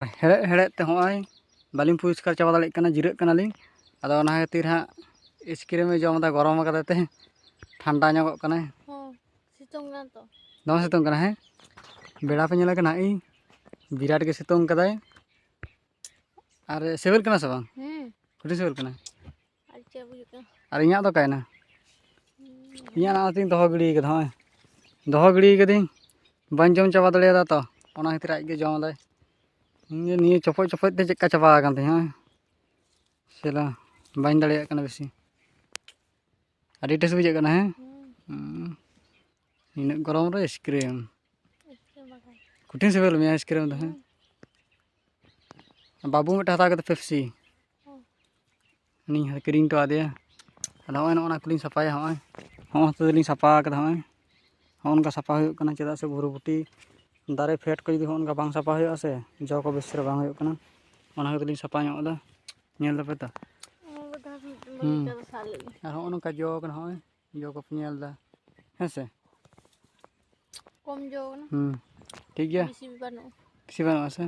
हेड़े हेड़े ते होय बालिम परिष्कार चाबा दाड़ेग कना जिराग कनालिंग आदो ओना खातिर हां आइसक्रीम जम दा गरम कदा ते ठंडा ᱧᱚᱜᱚᱜ कना सितुंग कना तो दमे सितुंग कना हे बेड़ा पे नेला कना इ बिराट के सितुंग कदाय और सेवल कना से बांग कुटी सेवल कना अच्छा बुझका और इया तो कायना इया ना तीन दहो गिड़ी कदा होय दहो गिड़ी कदिं बाñ जम चाबा दाड़ेदा तो ओना खातिर आज के जम दाय निये चपoj चपoj ते चेका चाबा आकान ते हां सेला बाñ दाड़ेया कना बेसी आडी टेस्ट बुझे कना हे इन गरम रे आइसक्रीम कुटिन सेवल में आइसक्रीम दो हैं बाबू में हता के पेप्सी नी किरिंग तो आदे अदा होय ना कुलिंग सफाया होय हों तो लिंग सफा कदा होय होन का सफा हुयो कना चेदा से भुरभुटी दारे फेट को जदि होन का बांग सफा हुयो से जो को बेसर बांग हुयो कना ओना के लिंग सफा ᱧᱚᱜ दा नेल दा पेता और होन का जो कना होय जो को नेल दा हेसे कम जो ना ठीक गया किसी भी बनो किसी बार से